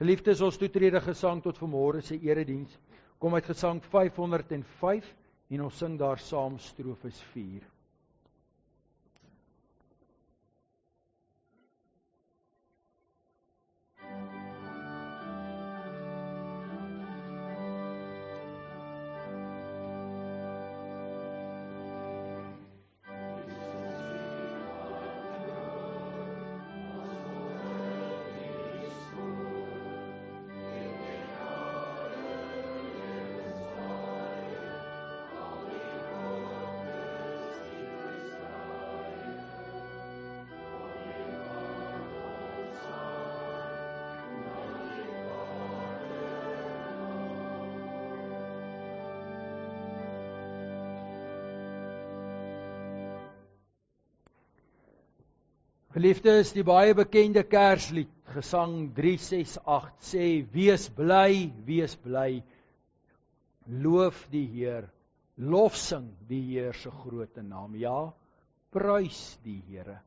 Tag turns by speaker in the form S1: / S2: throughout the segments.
S1: Geliefdes, ons toetrede gesang tot vanmôre se erediens kom uit Gesang 505 en ons sing daar saam strofes 4. Geliefdes, die baie bekende Kerslied, Gesang 368 sê, wees bly, loof die Heer, lofsing die Heer se groote naam, ja, prys die Here.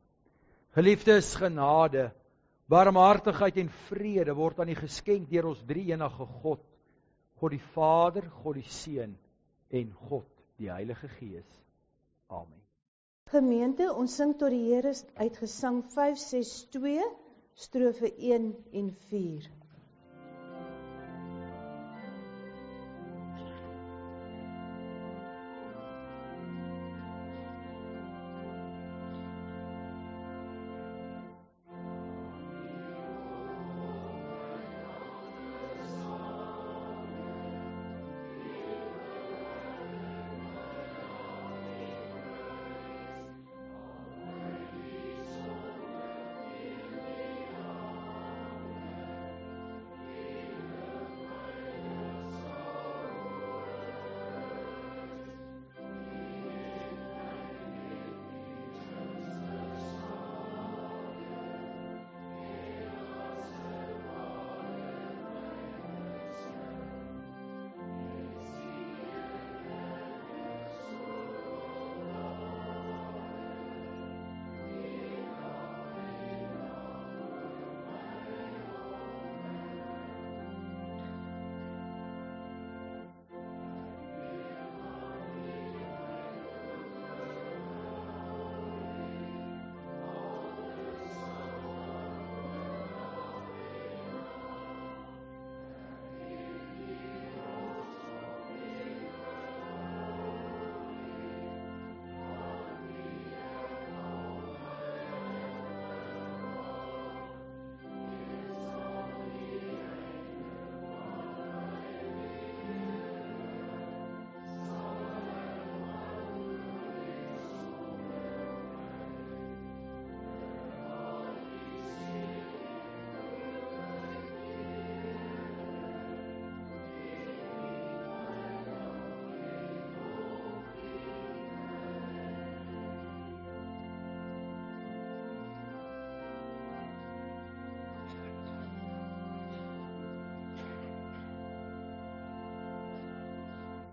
S1: Geliefdes, genade, barmhartigheid en vrede word aan U geskenk deur ons drie-enige God, God die Vader, God die Seun en God die Heilige Gees. Amen.
S2: Gemeente, ons sing tot die Here uit Gesang 562, strofe 1 en 4.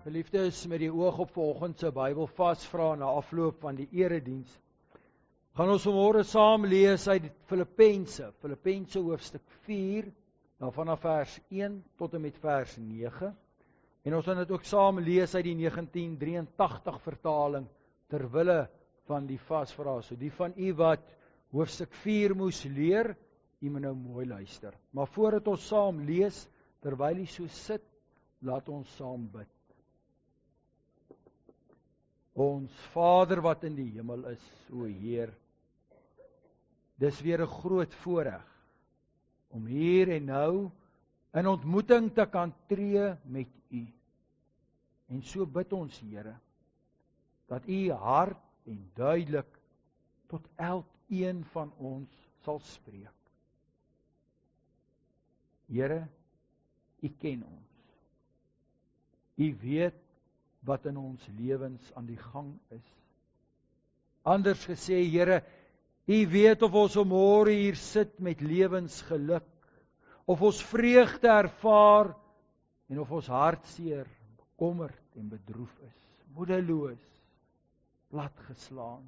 S1: Geliefdes, met die oog op vanoggend se Bybel vasvra na afloop van die erediens, gaan ons vanmôre saam lees uit Filippense hoofstuk 4, vanaf vers 1 tot en met vers 9. En ons gaan dit ook saam lees uit die 1983 vertaling ter wille van die vasvra. So die van u wat hoofstuk 4 moes leer, u moet nou mooi luister. Maar voordat ons saam lees, terwyl u so sit, laat ons saam bid. Ons Vader wat in die hemel is, o Heer, dis weer 'n groot voorreg om hier en nou in ontmoeting te kan tree met U. En so bid ons, Here, dat U hard en duidelik tot elkeen van ons sal spreek. Here, U ken ons. U weet wat in ons lewens aan die gang is. Anders gesê, Here, U weet of ons vanmôre hier sit met lewensgeluk, of ons vreugde ervaar, en of ons hartseer, bekommerd en bedroef is, moedeloos, platgeslaan.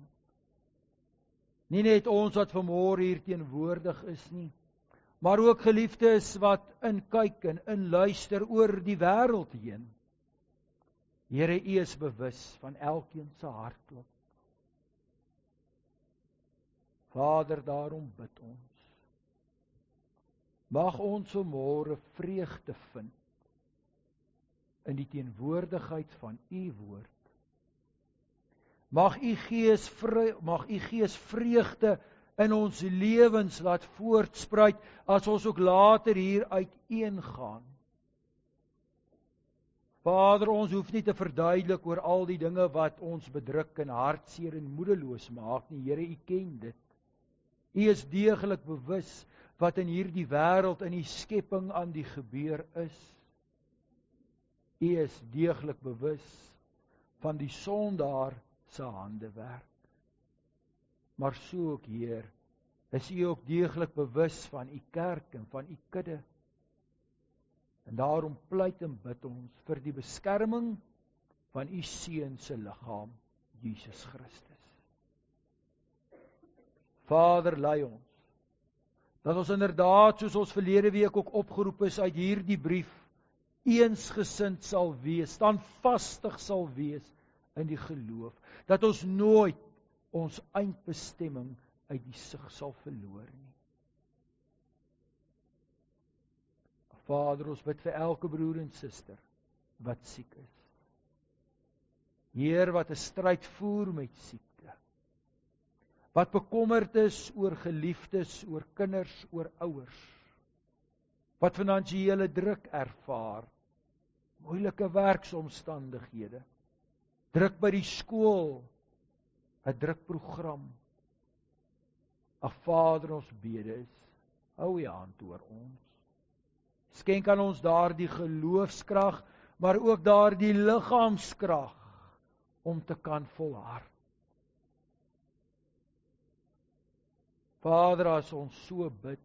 S1: Nie net ons wat vanmôre hier teenwoordig is nie, maar ook geliefdes wat inkyk en inluister oor die wêreld heen. Here, U is bewus van elkeen se hartklop. Vader, daarom bid ons. Mag ons vanmôre vreugde vind in die teenwoordigheid van U woord. Mag U Gees vreugde in ons lewens laat voortspruit as ons ook later hier uiteengaan. Vader, ons hoef nie te verduidelik oor al die dinge wat ons bedruk en hartseer en moedeloos maak nie. Here, U ken dit. U is deeglik bewus wat in hierdie wêreld, in die skepping aan die gebeur is. U is deeglik bewus van die sondaar se handewerk. Maar so ook, Heer, is U ook deeglik bewus van U kerk en van U kudde. En daarom pleit en bid ons vir die beskerming van U Seun se liggaam, Jesus Christus. Vader, lei ons, dat ons inderdaad, soos ons verlede week ook opgeroep is uit hierdie brief, eensgesind sal wees, standvastig sal wees in die geloof, dat ons nooit ons eindbestemming uit die sig sal verloor nie. Vader, ons bid vir elke broer en suster wat siek is. Heer, wat 'n stryd voer met siekte, wat bekommerd is oor geliefdes, oor kinders, oor ouers, wat finansiële druk ervaar, moeilike werksomstandighede, druk by die skool, 'n drukprogram. Ag Vader, ons bede is, hou U hand oor ons. Skenk aan ons daardie geloofskrag, maar ook daardie liggaamskrag om te kan volhard. Vader, as ons so bid,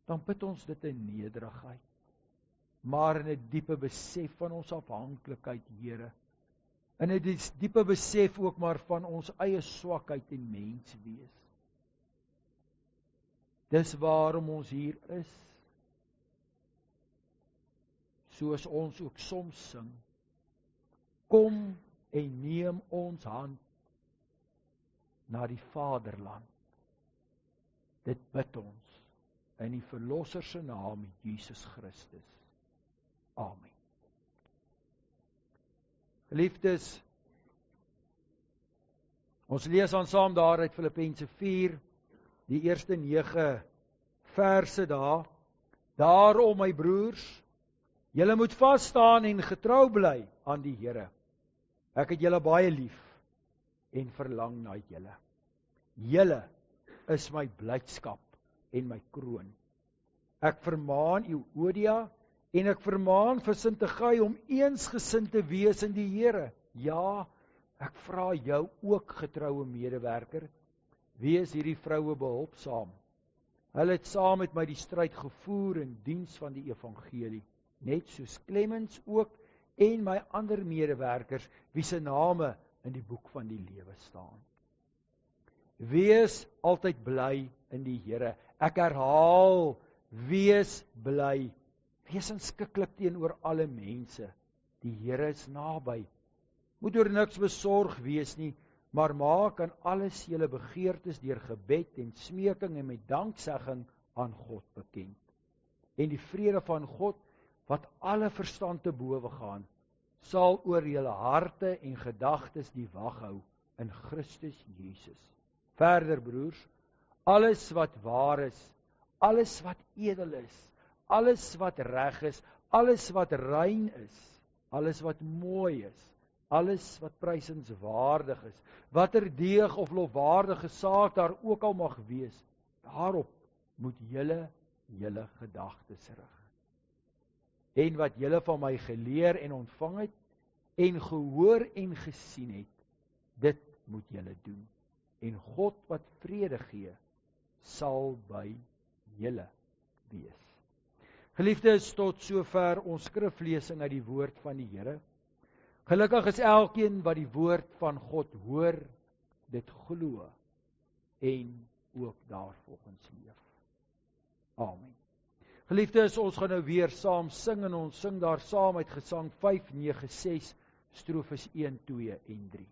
S1: dan bid ons dit in nederigheid, maar in 'n diepe besef van ons afhanklikheid, Here. In 'n diepe besef ook maar van ons eie swakheid en menswees. Dis waarom ons hier is. Soos ons ook soms sing, kom en neem ons hand na die Vaderland. Dit bid ons in die Verlosser se naam, Jesus Christus. Amen. Geliefdes, ons lees aan saam daar uit Filippense 4, die eerste 9 verse daar. Daarom, my broers, julle moet vas staan en getrou bly aan die Here. Ek het julle baie lief en verlang na julle. Julle is my blydskap en my kroon. Ek vermaan Euodia en ek vermaan vir Sintige om eensgesind te wees in die Here. Ja, ek vra jou ook, getroue medewerker, wees hierdie vroue behulpsaam. Hulle het saam met my die stryd gevoer in diens van die evangelie, net soos Clemens ook en my ander medewerkers, wie se name in die boek van die lewe staan. Wees altyd bly in die Here. Ek herhaal, wees bly. Wees inskikkelik teenoor alle mense. Die Here is naby. Moet oor niks besorg wees nie, maar maak aan alles julle begeertes deur gebed en smeking en met danksegging aan God bekend. En die vrede van God, wat alle verstand te bowe gaan, sal oor julle harte en gedagtes die wag hou in Christus Jesus. Verder, broers, alles wat waar is, alles wat edel is, alles wat reg is, alles wat rein is, alles wat mooi is, alles wat prysenswaardig is, watter deeg of lofwaardige saak daar ook al mag wees, daarop moet julle gedagtes rig. En wat julle van my geleer en ontvang het, en gehoor en gesien het, dit moet julle doen. En God wat vrede gee, sal by julle wees. Geliefdes, tot sover ons skriflesing uit die woord van die Here. Gelukkig is elkeen wat die woord van God hoor, dit glo en ook daarvolgens leef. Amen. Geliefdes, ons gaan nou weer saam sing en ons sing daar saam uit Gesang 596, strofes 1, 2 en 3.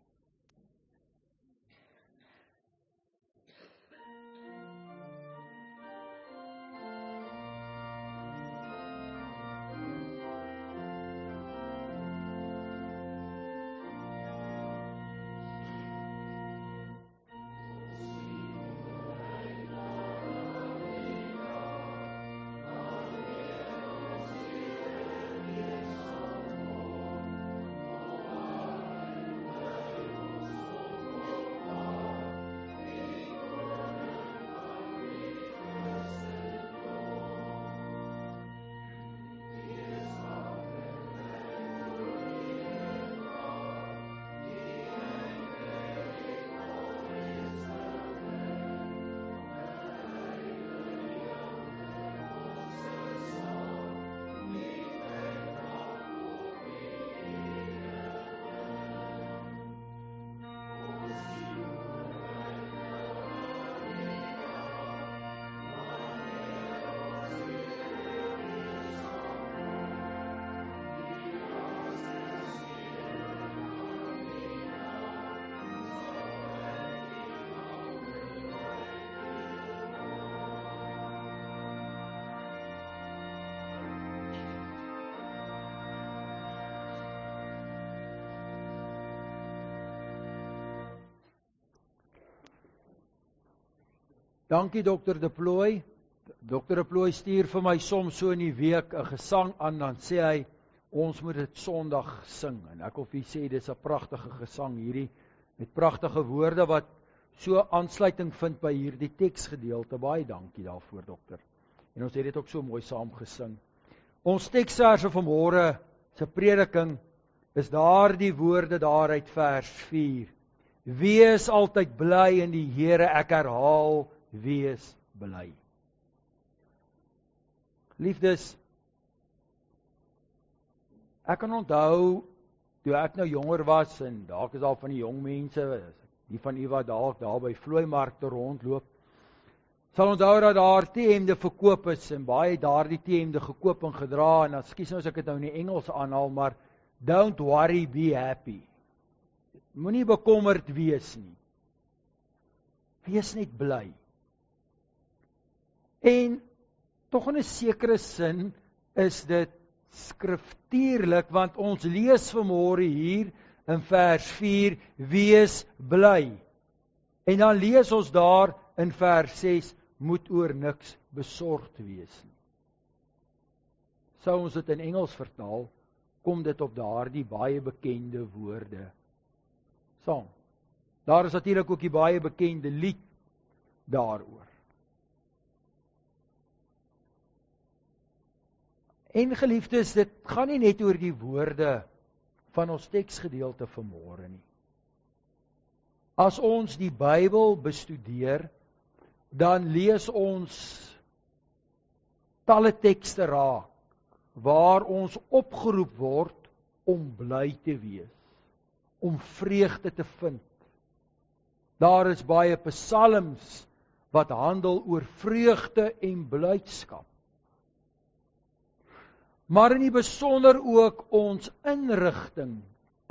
S1: Dankie Dr. De Plooy. Dr. De Plooy stuur vir my soms so in die week 'n gesang aan, dan sê hy, ons moet dit Sondag sing. En ek wil vir sê, dit is 'n pragtige gesang hierdie, met pragtige woorde wat so aansluiting vind by hierdie teksgedeelte. Baie dankie daarvoor, dokter. En ons het dit ook so mooi saam gesing. Ons teksverse vanmôre se prediking is daardie woorde daar uit vers 4. Wees altyd bly in die Here, ek herhaal, wees bly. Liefdes, ek kan onthou, toe ek nou jonger was, en dalk is daar van die jong mense, die van u wat daar by vlooimarkte rondloop, sal onthou dat daar T-hemde verkoop is, en baie daardie T-hemde gekoop en gedra, en ekskuus nou as ek dit nou in die Engels aanhaal, maar don't worry, be happy. Moenie bekommerd wees nie. Wees net bly. En tog in 'n sekere sin is dit skriftuurlik, want ons lees vanmôre hier in vers 4, wees bly. En dan lees ons daar in vers 6, moet oor niks besorgd wees nie. Sou ons dit in Engels vertaal, kom dit op daardie baie bekende woorde saam. Daar is natuurlik ook die baie bekende lied daaroor. En geliefdes, dit gaan nie net oor die woorde van ons teksgedeelte vanmôre nie. As ons die Bybel bestudeer, dan lees ons talle tekste raak, waar ons opgeroep word om bly te wees, om vreugde te vind. Daar is baie psalms wat handel oor vreugde en blydskap. Maar in die besonder ook ons inrigting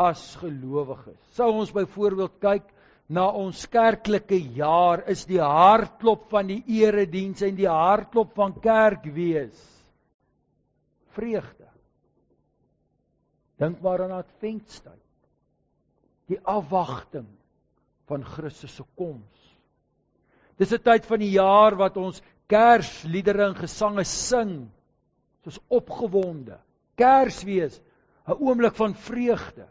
S1: as gelowiges. Sou ons byvoorbeeld kyk na ons kerklike jaar, is die hartklop van die erediens en die hartklop van kerk wees vreugde. Dink maar aan Adventtyd, die afwagting van Christus se koms. Dis 'n tyd van die jaar wat ons Kersliedere en gesange sing, soos opgewonde, Kersfees, 'n oomblik van vreugde.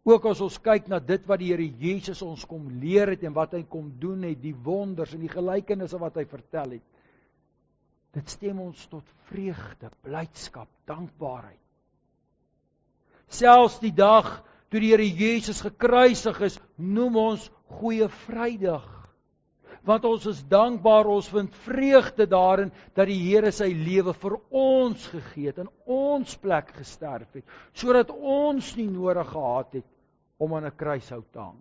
S1: Ook as ons kyk na dit wat die Here Jesus ons kom leer het en wat hy kom doen het, die wonders en die gelykenisse wat hy vertel het, dit stem ons tot vreugde, blydskap, dankbaarheid. Selfs die dag toe die Here Jesus gekruisig is, noem ons Goeie Vrydag. Want ons is dankbaar, ons vind vreugde daarin dat die Here sy lewe vir ons gegee het, in ons plek gesterf het, sodat ons nie nodig gehad het om aan 'n kruishout te hang.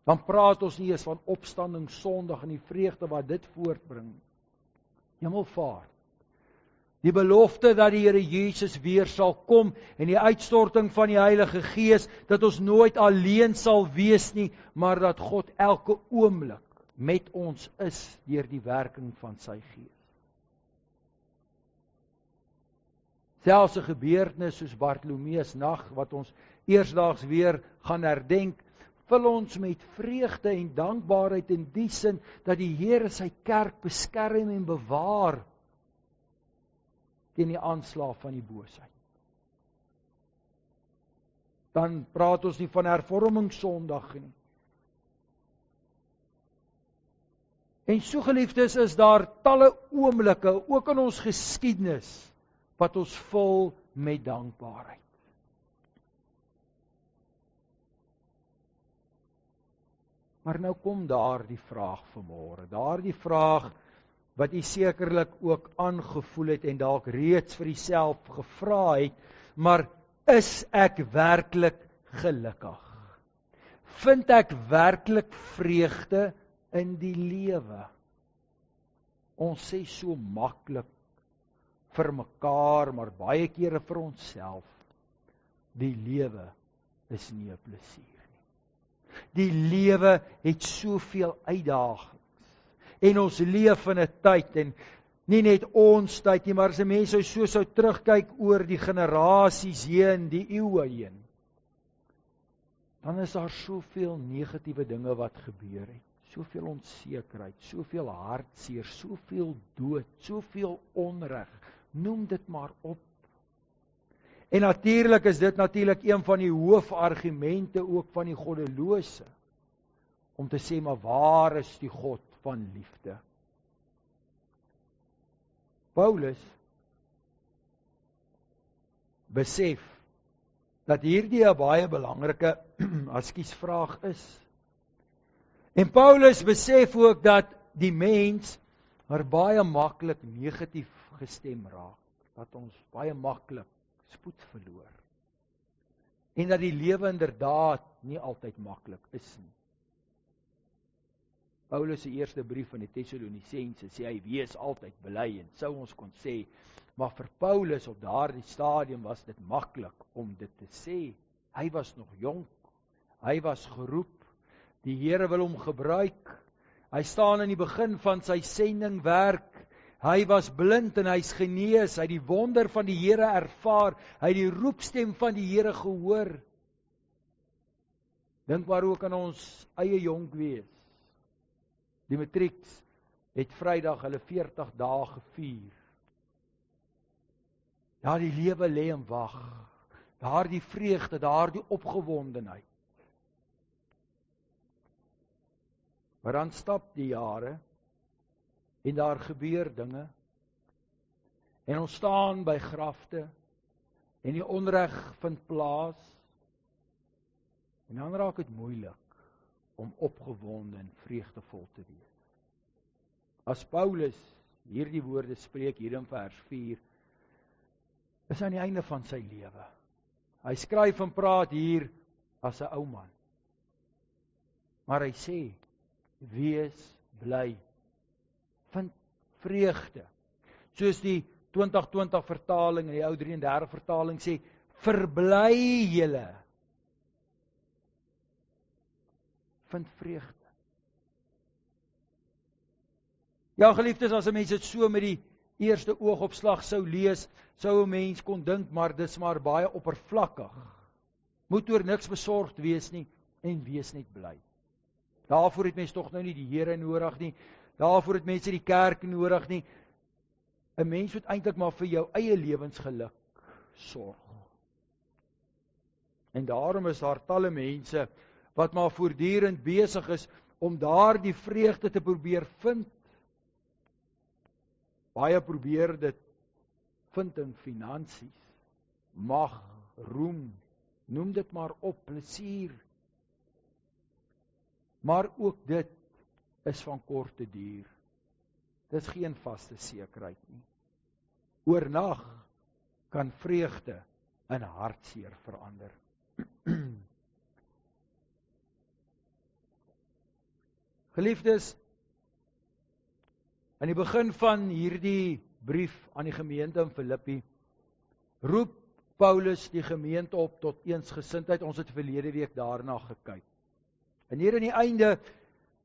S1: Dan praat ons nie eens van opstanding Sondag en die vreugde wat dit voortbring. Hemelvaart. Die belofte dat die Here Jesus weer sal kom en die uitstorting van die Heilige Gees, dat ons nooit alleen sal wees nie, maar dat God elke oomblik met ons is deur die werking van sy Gees. Selfs 'n gebeurtenis soos Bartolomeus nag, wat ons eersdaags weer gaan herdenk, vul ons met vreugde en dankbaarheid in die sin, dat die Here sy kerk beskerm en bewaar teen die aanslag van die boosheid. Dan praat ons nie van hervormingssondag nie. En so geliefdes, is daar talle oomblikke, ook in ons geskiedenis, wat ons vul met dankbaarheid. Maar nou kom daar die vraag vanmôre, daar die vraag wat u sekerlik ook aangevoel het en dalk reeds vir uself gevra het, maar is ek werklik gelukkig? Vind ek werklik vreugde in die lewe? Ons sê so maklik vir mekaar, maar baie kere vir onsself, die lewe is nie 'n plesier nie. Die lewe het soveel uitdagings. En ons leef in 'n tyd, en nie net ons tyd nie, maar as 'n mens so sou terugkyk oor die generasies heen, die eeue heen, dan is daar soveel negatiewe dinge wat gebeur het. Soveel onsekerheid, soveel hartseer, soveel dood, soveel onreg. Noem dit maar op. En natuurlik is dit een van die hoofargumente ook van die goddelose, om te sê, maar waar is die God van liefde? Paulus besef dat hierdie 'n baie belangrike vraag is. En Paulus besef ook dat die mens baie maklik negatief gestem raak, dat ons baie maklik spoed verloor. En dat die lewe inderdaad nie altyd maklik is nie. Paulus se eerste brief aan die Tessalonisense sê hy wees altyd bly, en sou ons kon sê, maar vir Paulus op daardie stadium was dit maklik om dit te sê. Hy was nog jonk, hy was geroep, die Here wil hom gebruik, hy staan in die begin van sy sendingwerk, hy was blind en hy's genees, hy het die wonder van die Here ervaar, hy het die roepstem van die Here gehoor. Dink maar ook aan ons eie jonk wees. Die matrieks het Vrydag hulle 40 dae gevier. Ja, die lewe lê en wag. Daar die vreugde, daar die opgewondenheid. Maar dan stap die jare en daar gebeur dinge. En ons staan by grafte en die onreg vind plaas. En dan raak dit moeilik om opgewonde en vreugdevol te wees. As Paulus hierdie woorde spreek hier in vers 4, is aan die einde van sy lewe. Hy skryf en praat hier as 'n ou man. Maar hy sê, wees bly, vind vreugde. Soos die 2020 vertaling en die ou 33 vertaling sê, verbly julle. Vind vreugde. Ja, geliefdes, as 'n mens dit so met die eerste oogopslag sou lees, sou 'n mens kon dink, maar dis maar baie oppervlakkig. Moet oor niks besorgd wees nie en wees net bly. Daarvoor het mens tog nou nie die Here nodig nie. Daarvoor het mense die kerk nodig nie. 'n Mens moet eintlik maar vir jou eie lewensgeluk sorg. En daarom is daar talle mense wat maar voortdurend besig is om daardie vreugde te probeer vind. Baie probeer dit vind in finansies, mag, roem, noem dit maar op, plesier. Maar ook dit is van korte duur. Dis geen vaste sekerheid nie. Oornag kan vreugde in hartseer verander. Geliefdes, aan die begin van hierdie brief aan die gemeente in Filippi, roep Paulus die gemeente op tot eensgesindheid. Ons het verlede week daarna gekyk. En hier aan die einde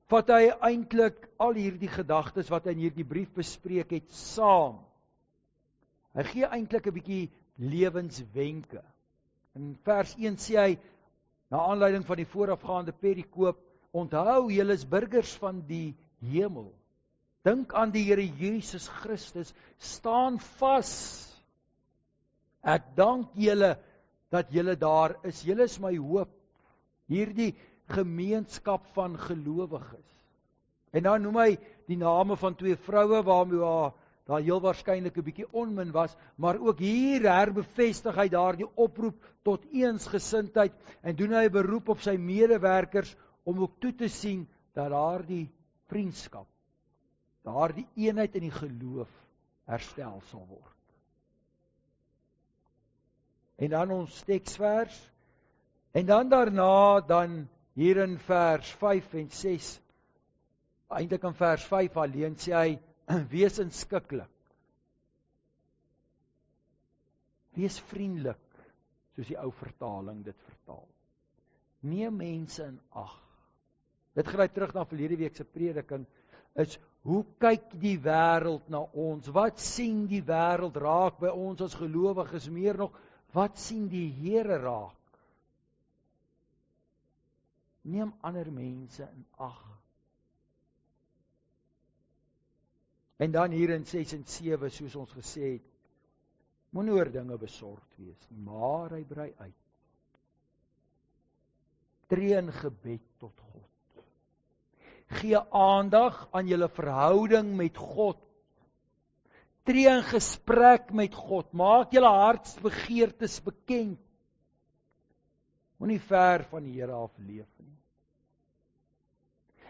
S1: vat hy eintlik al hierdie gedagtes wat hy in hierdie brief bespreek het saam. Hy gee eintlik 'n bietjie lewenswenke. In vers 1 sê hy, na aanleiding van die voorafgaande perikoop, onthou, julle is burgers van die hemel. Dink aan die Here Jesus Christus, staan vas. Ek dank julle dat julle daar is. Julle is my hoop. Hierdie gemeenskap van gelowiges. En dan noem hy die name van 2 vroue waarmee daar heel waarskynlik 'n bietjie onmin was, maar ook hier herbevestig hy daardie oproep tot eensgesindheid en doen hy 'n beroep op sy medewerkers om ook toe te sien dat daardie vriendskap, daardie eenheid in die geloof herstel sal word. En dan ons teksvers, en dan daarna, dan hier in vers 5 en 6, eintlik in vers 5 alleen sê hy, wees inskikkelik. Wees vriendelik, soos die ou vertaling dit vertaal. Neem mense in ag. Dit gryp terug na verlede week se prediking, is hoe kyk die wêreld na ons? Wat sien die wêreld raak by ons as gelowiges? Meer nog, wat sien die Here raak? Neem ander mense in ag. En dan hier in 6 en 7, soos ons gesê het, moenie oor dinge besorgd wees nie, maar hy brei uit. Tree in gebed tot God. Gee aandag aan julle verhouding met God. Tree in gesprek met God. Maak julle hartsbegeertes bekend. Moenie ver van die Here af leef nie.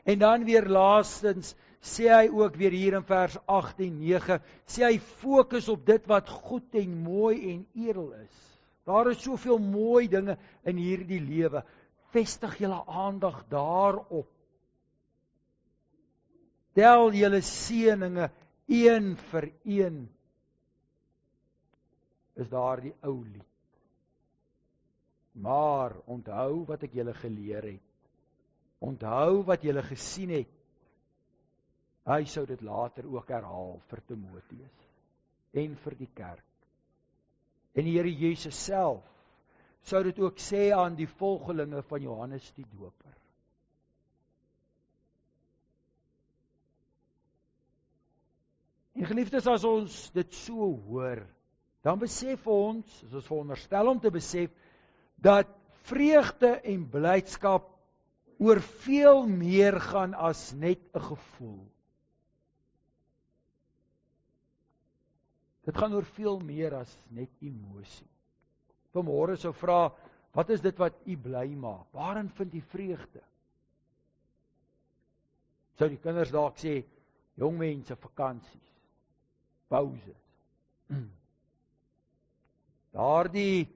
S1: En dan weer laastens, sê hy ook weer hier in vers 8 en 9, sê hy fokus op dit wat goed en mooi en edel is. Daar is soveel mooi dinge in hierdie lewe. Vestig julle aandag daarop. Tel julle seëninge een vir een. Is daar die ou lied. Maar onthou wat ek julle geleer het. Onthou wat julle gesien het. Hy sou dit later ook herhaal vir Timoteus en vir die kerk. En die Here Jesus self sou dit ook sê aan die volgelinge van Johannes die Doper. En geliefdes, as ons dit so hoor, dan besef ons, as ons veronderstel om te besef, dat vreugde en blydskap oor veel meer gaan as net 'n gevoel. Dit gaan oor veel meer as net emosie. Vanmôre sou vra, wat is dit wat u bly maak? Waarin vind u vreugde? Sou die kinders dalk sê, jong mense, vakansies, pauses. Daardie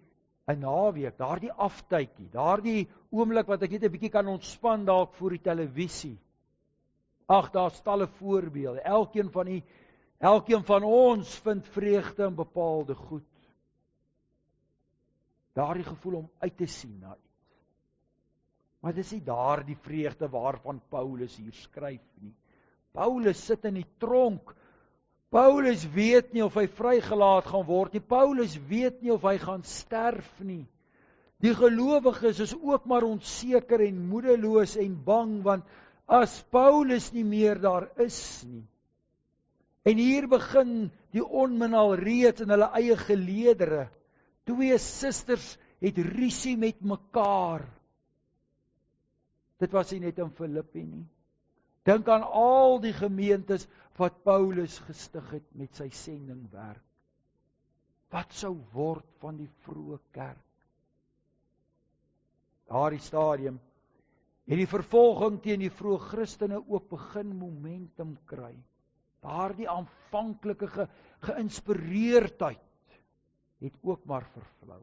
S1: 'n naweek, daardie aftydjie, daardie oomblik wat ek net 'n bietjie kan ontspan dalk voor die televisie. Ag, daar's talle voorbeelde. Elkeen van ons vind vreugde in bepaalde goed. Daardie gevoel om uit te sien na iets. Maar dis nie daardie vreugde waarvan Paulus hier skryf nie. Paulus sit in die tronk. Paulus weet nie of hy vrygelaat gaan word nie. Paulus weet nie of hy gaan sterf nie. Die gelowiges is ook maar onseker en moedeloos en bang, want as Paulus nie meer daar is nie. En hier begin die onmin al reeds in hulle eie geleedere. 2 susters het rusie met mekaar. Dit was nie net in Filippi nie. Dink aan al die gemeentes wat Paulus gestig het met sy sendingwerk. Wat sou word van die vroeë kerk? Daardie stadium het die vervolging teen die vroeë Christene ook begin momentum kry. Daardie aanvanklike geïnspireerdheid het ook maar vervlou.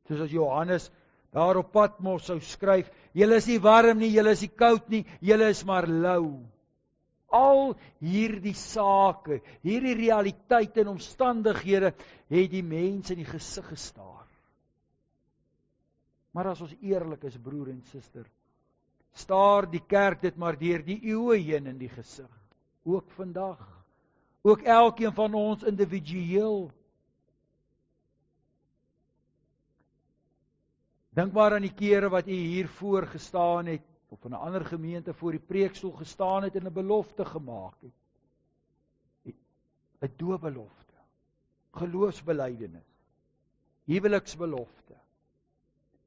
S1: Soos as Johannes daar op Patmos sou skryf, julle is nie warm nie, julle is nie koud nie, julle is maar lou. Al hierdie sake, hierdie realiteite en omstandighede, het die mense in die gesig gestaar. Maar as ons eerlik is, broer en suster, staar die kerk dit maar deur die eeue heen in die gesig. Ook vandag. Ook elkeen van ons individueel. Dink maar aan die kere wat u hier voor gestaan het, of in 'n ander gemeente voor die preekstoel gestaan het en 'n belofte gemaak het. 'n doopbelofte, geloofsbelijdenis, huweliksbelofte,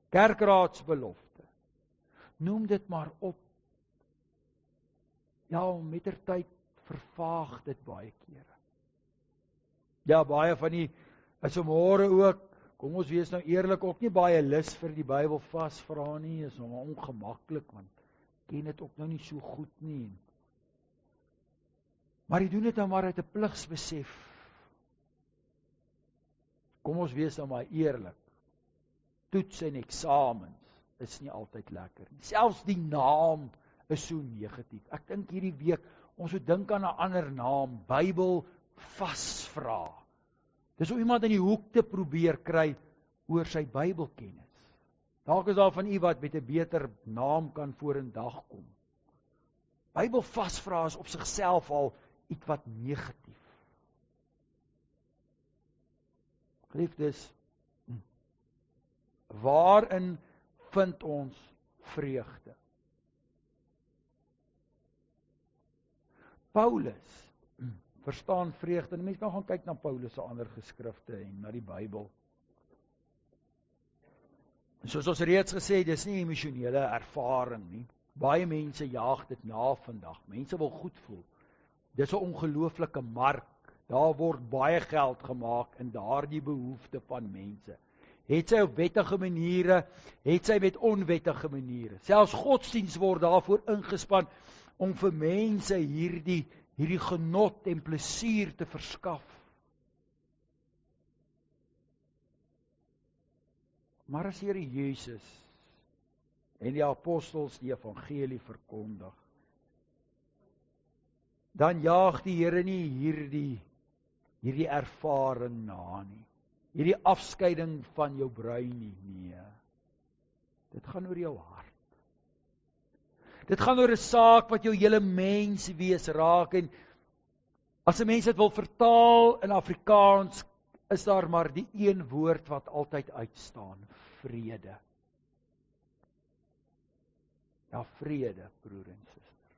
S1: kerkraadsbelofte. Noem dit maar op. Ja, mettertyd vervaag dit baie kere. Ja, baie van die is môre ook, kom ons wees nou eerlik, ook nie baie lus vir die Bybel vasvra nie, is nou ongemaklik, want ken dit ook nou nie so goed nie. Maar die doen dit nou maar uit 'n pligsbesef. Kom ons wees nou maar eerlik. Toets en eksamens is nie altyd lekker nie. Selfs die naam is so negatief. Ek dink hierdie week, ons moet dink aan 'n ander naam, Bybel vasvra. Dis om iemand in die hoek te probeer kry oor sy Bybelkennis. Dalk is daar van u wat met 'n beter naam kan vorendag kom. Bybel vasvra is op sigself al iets wat negatief. Geliefdes, waarin vind ons vreugde? Paulus verstaan vreugde. En mense kan gaan kyk na Paulus se ander geskrifte en na die Bybel. Soos ons reeds gesê het, dis nie emosionele ervaring nie. Baie mense jaag dit na vandag. Mense wil goed voel. Dis 'n ongelooflike mark. Daar word baie geld gemaak in daardie behoefte van mense. Het sy op wettige maniere, het sy met onwettige maniere. Selfs godsdiens word daarvoor ingespan om vir mense hierdie genot en plesier te verskaf. Maar as Here Jesus en die apostels die evangelie verkondig, dan jaag die Here nie hierdie ervaring na nie. Hierdie afskeiding van jou bruin nie. Nee. Dit gaan oor jou hart. Dit gaan oor 'n saak wat jou hele mens wees raak, en as 'n mens dit wil vertaal in Afrikaans, is daar maar die een woord wat altyd uitstaan: vrede. Ja, vrede, broer en suster.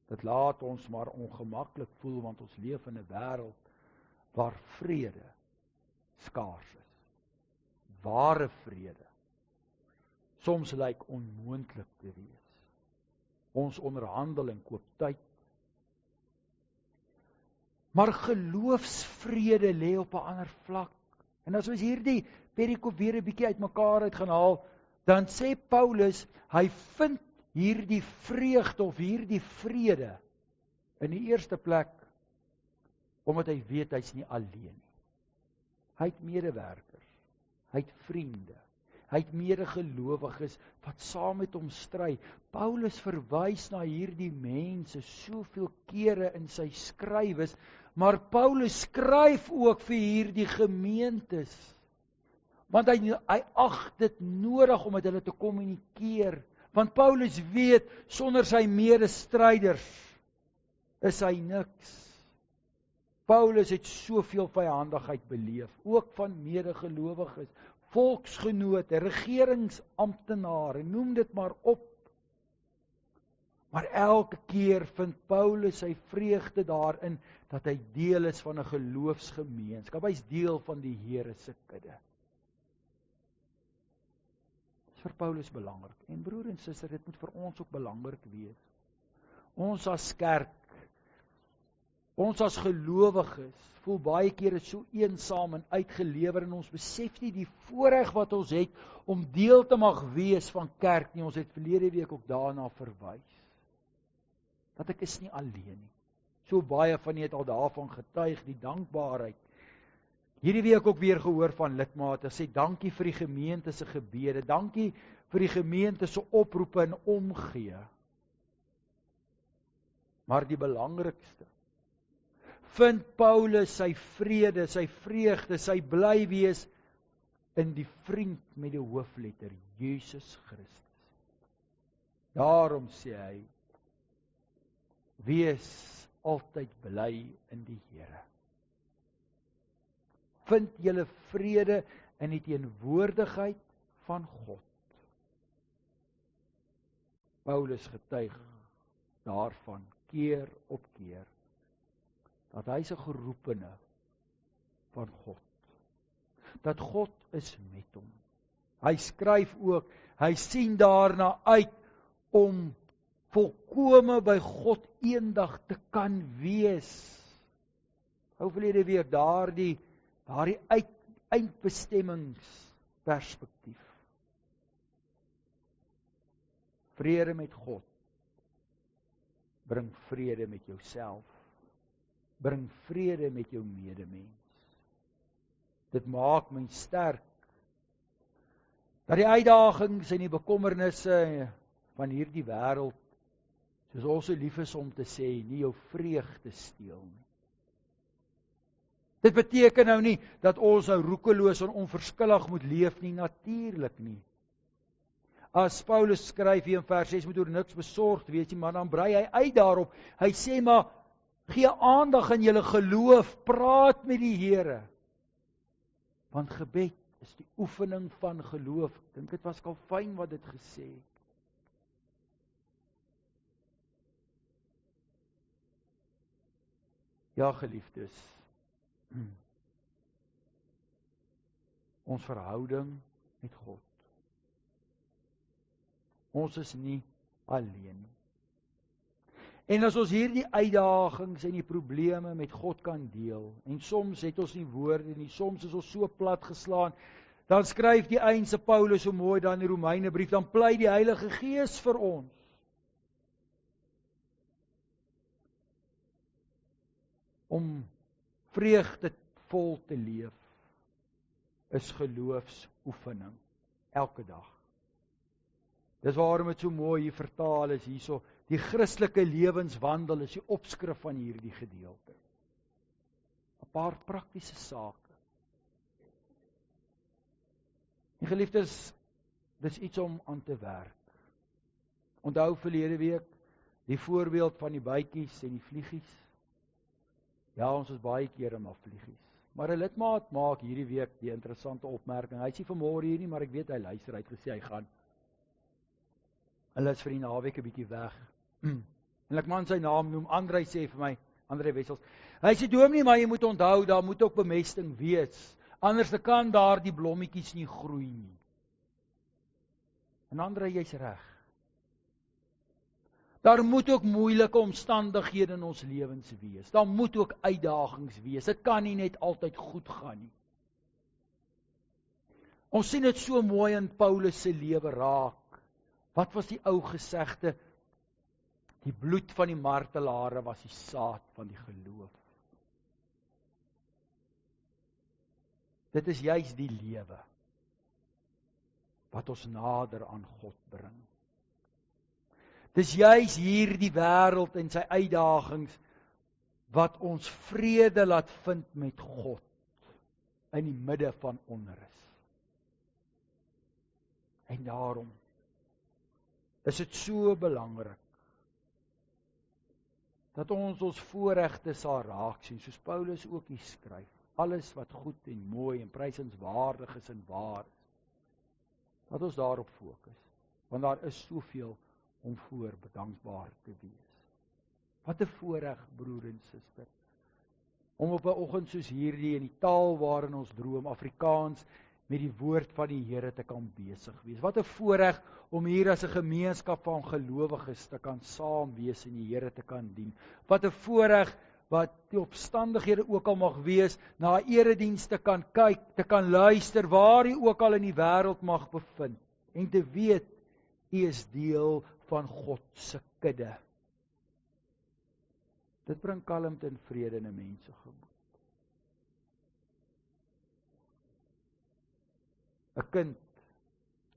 S1: Dit laat ons maar ongemaklik voel, want ons leef in 'n wêreld waar vrede skaars is. Ware vrede soms lyk onmoontlik te wees. Ons onderhandel en koop tyd. Maar geloofsvrede lê op 'n ander vlak. En as ons hierdie perikop weer 'n bietjie uitmekaar uit gaan haal, dan sê Paulus, hy vind hierdie vreugde of hierdie vrede in die eerste plek omdat hy weet hy's nie alleen nie. Hy het medewerkers, hy het vriende, hy het medegelowiges wat saam met hom stry. Paulus verwys na hierdie mense soveel kere in sy skrywes, maar Paulus skryf ook vir hierdie gemeentes, want hy ag dit nodig om met hulle te kommunikeer, want Paulus weet, sonder sy medestryders is hy niks. Paulus het soveel vyandigheid beleef, ook van medegelowiges, volksgenote, regeringsamptenare, noem dit maar op. Maar elke keer vind Paulus sy vreugde daarin, dat hy deel is van 'n geloofsgemeenskap. Hy's deel van die Here se kudde. Dit is vir Paulus belangrik. En broer en suster, dit moet vir ons ook belangrik wees. Ons as kerk, ons as gelowiges, voel baie kere so eensaam en uitgelewer, en ons besef nie die voorreg wat ons het om deel te mag wees van kerk nie. Ons het verlede week ook daarna verwys. Dat ek is nie alleen nie. So baie van julle het al daarvan getuig, die dankbaarheid Hierdie week ook weer gehoor van lidmate, sê dankie vir die gemeente se gebede, dankie vir die gemeente se oproepe en omgee. Maar die belangrikste, vind Paulus sy vrede, sy vreugde, sy bly wees in die vriend met die hoofletter, Jesus Christus. Daarom sê hy, wees altyd bly in die Here. Vind julle vrede in die teenwoordigheid van God. Paulus getuig daarvan keer op keer, dat hy is 'n geroepene van God. Dat God is met hom. Hy skryf ook, hy sien daarna uit om volkome by God eendag te kan wees. Hou verlede week daardie eindbestemmingsperspektief. Vrede met God bring vrede met jouself. Bring vrede met jou medemens. Dit maak my sterk dat die uitdagings en die bekommernisse van hierdie wêreld, soos ons so lief is om te sê, nie jou vreugde steel nie. Dit beteken nou nie dat ons nou roekeloos en onverskillig moet leef nie, natuurlik nie. As Paulus skryf hier in vers 6, moet oor niks besorgd wees nie, maar dan brei hy uit daarop. Hy sê maar, gee aandag aan julle geloof, praat met die Here. Want gebed is die oefening van geloof. Ek dink dit was Calvin wat dit gesê het. Ja, geliefdes, ons verhouding met God. Ons is nie alleen nie. En as ons hierdie uitdagings en die probleme met God kan deel, en soms het ons nie woorde nie, soms is ons so plat geslaan, dan skryf die eindse Paulus so mooi dan in die Romeinebrief, dan pleit die Heilige Gees vir ons. Om vreugdevol te leef, is geloofsoefening, elke dag. Dis waarom dit so mooi hier vertaal is hierso, die Christelike lewenswandel is die opskrif van hierdie gedeelte. 'n Paar praktiese sake. En geliefdes, dis iets om aan te werk. Onthou verlede week, die voorbeeld van die bytjies en die vliegies. Ja, ons is baie kere maar vliegies. Maar 'n lidmaat maak hierdie week die interessante opmerking. Hy sê vanmôre hier nie, maar ek weet hy luister, hy het gesê hy gaan. Hulle is vir die naweek 'n bietjie weg. En ek man sy naam noem, Andrei sê vir my, Andrei Wessels. Hy sê dominee, maar jy moet onthou, daar moet ook bemesting wees. Anders kan daar die blommetjies nie groei nie. En Andrei, jy's reg. Daar moet ook moeilike omstandighede in ons lewens wees. Daar moet ook uitdagings wees. Dit kan nie net altyd goed gaan nie. Ons sien dit so mooi in Paulus se lewe raak. Wat was die ou gesegde? Die bloed van die martelare was die saad van die geloof. Dit is juis die lewe wat ons nader aan God bring. Dis juis hier die wêreld en sy uitdagings wat ons vrede laat vind met God in die midde van onrus. En daarom is dit so belangrik dat ons voorregte sal raak sien, soos Paulus ook hier skryf. Alles wat goed en mooi en prysenswaardig is en waar is, dat ons daarop fokus. Want daar is soveel om voor bedankbaar te wees. Wat 'n voorreg, broer en suster, om op 'n oggend soos hierdie in die taal waarin ons droom, Afrikaans, met die woord van die Here te kan besig wees. Wat 'n voorreg om hier as 'n gemeenskap van gelowiges te kan saam wees en die Here te kan dien. Wat 'n voorreg wat die omstandighede ook al mag wees, na 'n erediens te kan kyk, te kan luister, waar jy ook al in die wêreld mag bevind, en te weet, jy is deel van God se kudde. Dit bring kalmte en vrede in 'n mens se gemoed. 'n kind,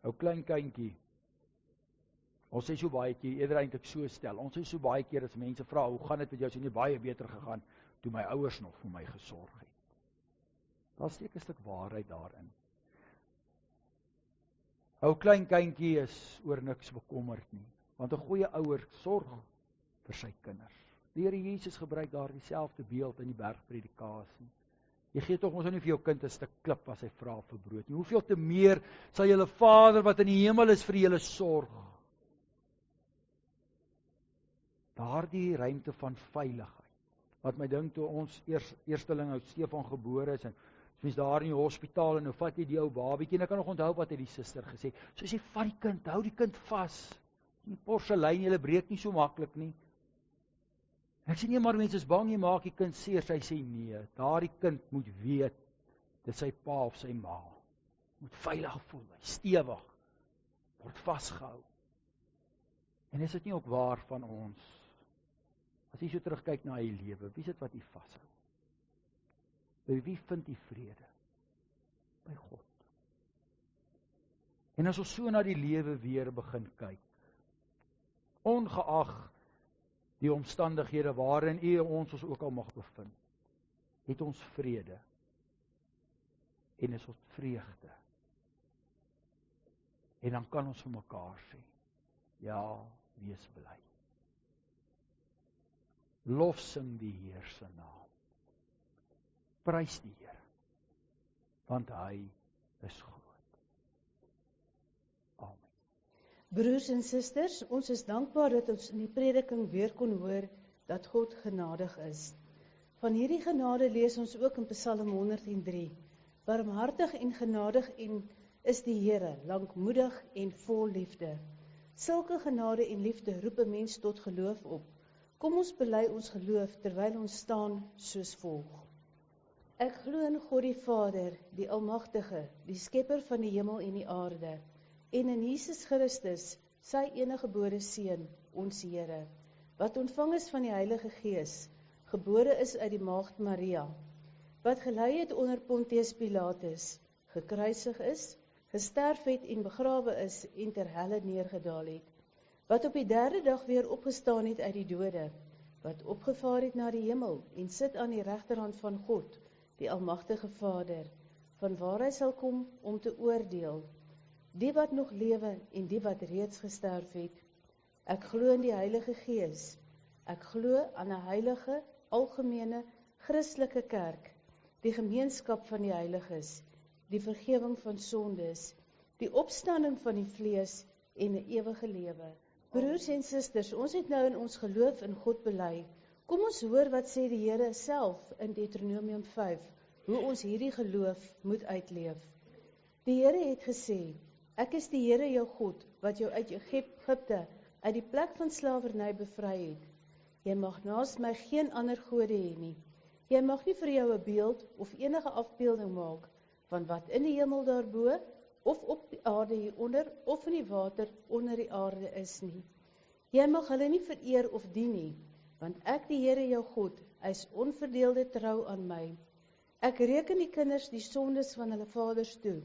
S1: ou klein kindjie, ons sê so baie keer, eerder eintlik so stel, ons sê so baie keer as mense vra, hoe gaan dit met jou, sê nie baie beter gegaan, toe my ouers nog vir my gesorg het. Daar steek 'n stuk waarheid daarin. Ou klein kindjie is oor niks bekommerd nie, want 'n goeie ouer sorg vir sy kinders. Die Here Jesus gebruik daar dieselfde beeld in die bergpredikasie. Jy gee tog ons nie vir jou kind 'n stuk klip as hy vra vir brood nie. Hoeveel te meer sal julle Vader wat in die hemel is vir julle sorg. Daardie ruimte van veiligheid. Wat my dink toe ons eersteling ou Stefan gebore is en mens daar in die hospitaal en nou vat jy die ou babietjie en ek kan nog onthou wat het die suster gesê. So sê vat die kind, hou die kind vas. Die porselein, julle breek nie so maklik nie. Ek sê nie maar mense is bang jy maak die kind seer, sy sê nee. Daardie kind moet weet dit sy pa of sy ma. Moet veilig voel, stewig, word vasgehou. En is dit nie ook waar van ons? As jy so terugkyk na jou lewe, wie is dit wat jy vashou? By wie vind jy vrede? By God. En as ons so na die lewe weer begin kyk, ongeag die omstandighede waarin ons ook al mag bevind, het ons vrede en is ons vreugde. En dan kan ons vir mekaar sê, ja, wees bly. Lof sing die Heer se naam. Prys die Here, want hy is groot. Amen.
S2: Broers en susters, ons is dankbaar dat ons in die prediking weer kon hoor dat God genadig is. Van hierdie genade lees ons ook in Psalm 103. Barmhartig en genadig is die Here, lankmoedig en vol liefde. Sulke genade en liefde roep 'n mens tot geloof op. Kom ons bely ons geloof terwyl ons staan soos volg. Ek glo in God die Vader, die Almagtige, die Skepper van die hemel en die aarde, en in Jesus Christus, sy eniggebore Seun, ons Here, wat ontvang is van die Heilige Gees, gebore is uit die maagd Maria, wat gelei het onder Pontius Pilatus, gekruisig is, gesterf het en begrawe is en ter helle neergedaal het, wat op die 3de dag weer opgestaan het uit die dode, wat opgevaar het na die hemel en sit aan die regterhand van God, die Almagtige Vader, vanwaar hy sal kom om te oordeel, die wat nog lewe en die wat reeds gesterf het. Ek glo in die Heilige Gees. Ek glo aan 'n heilige, algemene, Christelike kerk, die gemeenskap van die heiliges, die vergifnis van sondes, die opstanding van die vlees en 'n ewige lewe. Broers en susters, ons het nou in ons geloof in God bely. Kom ons hoor wat sê die Here self in Deuteronomium 5, hoe ons hierdie geloof moet uitleef. Die Here het gesê, ek is die Here jou God, wat jou uit Egipte, uit die plek van slawerny bevry het. Jy mag naast my geen ander gode hê nie. Jy mag nie vir jou 'n beeld of enige afbeelding maak van wat in die hemel daarbo, of op die aarde hieronder, of in die water onder die aarde is nie. Jy mag hulle nie vereer of dien nie, want ek die Here jou God, is onverdeelde trou aan my. Ek reken die kinders die sondes van hulle vaders toe,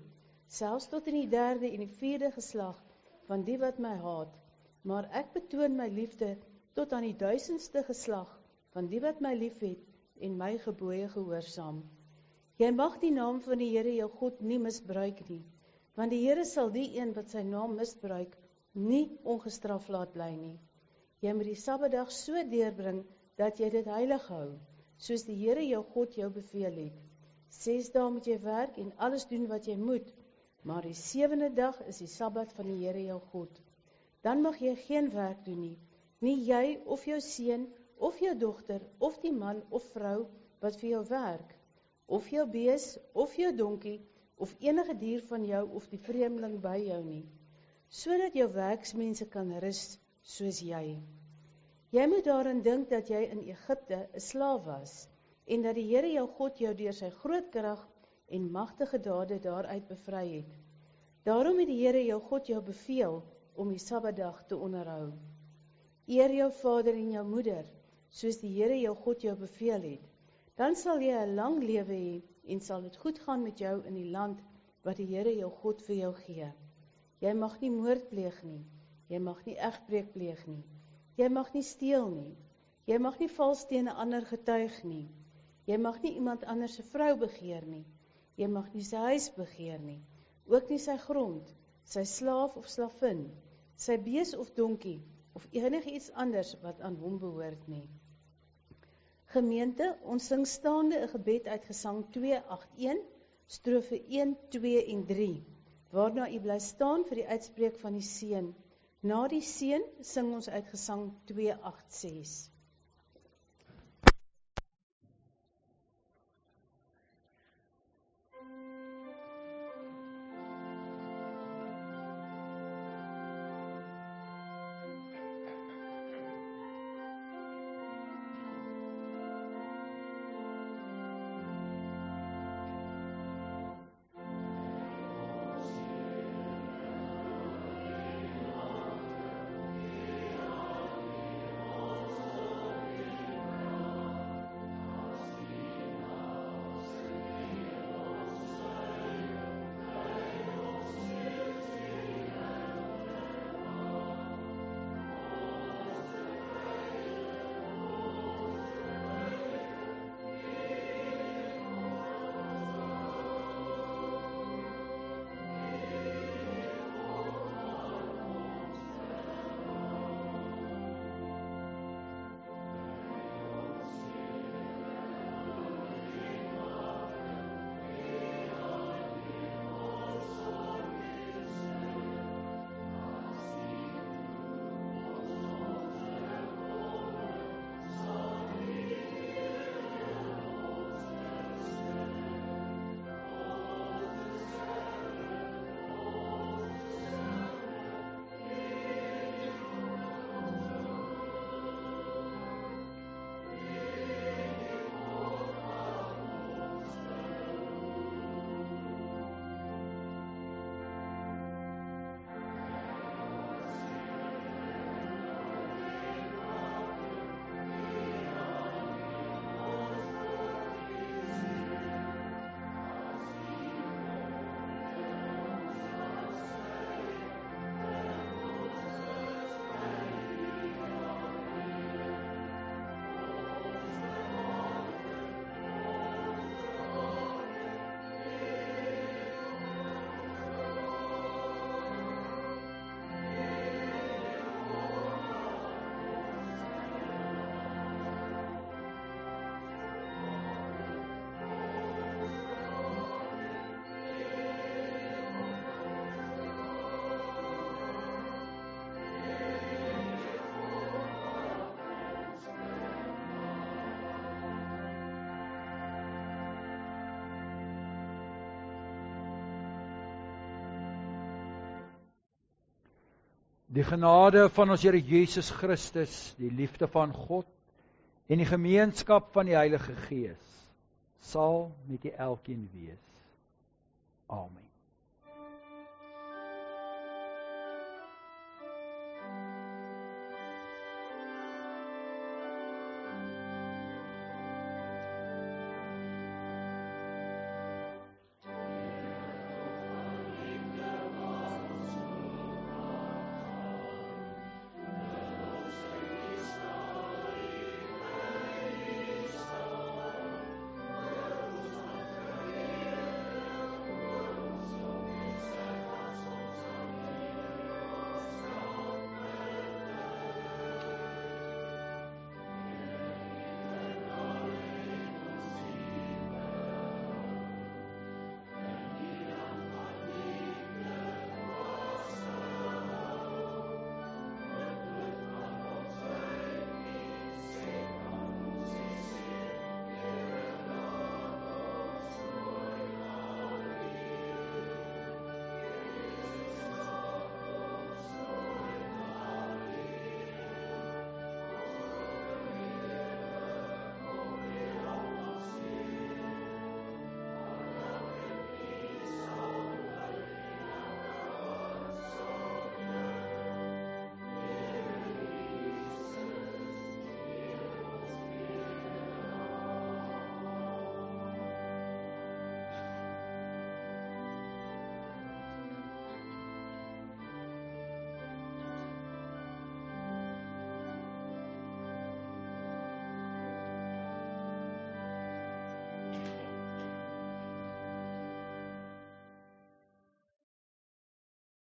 S2: selfs tot in die 3de en die 4de geslag van die wat my haat, maar ek betoon my liefde tot aan die 1000ste geslag van die wat my liefhet en my gebooie gehoorsaam. Jy mag die naam van die Here jou God nie misbruik nie, want die Here sal die een wat sy naam misbruik, nie ongestraf laat bly nie. Jy moet die Sabbatdag so deurbring, dat jy dit heilig hou, soos die Here jou God jou beveel het. 6 dae moet jy werk en alles doen wat jy moet, maar die 7de dag is die Sabbat van die Here jou God. Dan mag jy geen werk doen nie, nie jy of jou seun, of jou dogter, of die man of vrou wat vir jou werk, of jou bees, of jou donkie, of enige dier van jou of die vreemdeling by jou nie, sodat jou werksmense kan rus soos jy. Jy moet daaraan dink dat jy in Egipte 'n slaaf was, en dat die Here jou God jou deur sy groot krag en magtige dade daaruit bevry het. Daarom het die Here jou God jou beveel om die Sabbatdag te onderhou. Eer jou vader en jou moeder, soos die Here jou God jou beveel het. Dan sal jy 'n lang lewe hê en sal dit goed gaan met jou in die land wat die Here jou God vir jou gee. Jy mag nie moord pleeg nie, jy mag nie egbreek pleeg nie, jy mag nie steel nie, jy mag nie vals teen 'n ander getuig nie, jy mag nie iemand anders se vrou begeer nie, jy mag nie sy huis begeer nie, ook nie sy grond, sy slaaf of slavin, sy bees of donkie, of enigiets anders wat aan hom behoort nie. Gemeente, ons sing staande 'n gebed uit Gesang 281, strofe 1, 2 en 3, waarna u bly staan vir die uitspreek van die seën. Na die seën sing ons uit Gesang 286.
S1: Die genade van ons Here Jesus Christus, die liefde van God en die gemeenskap van die Heilige Gees sal met u elkeen wees. Amen.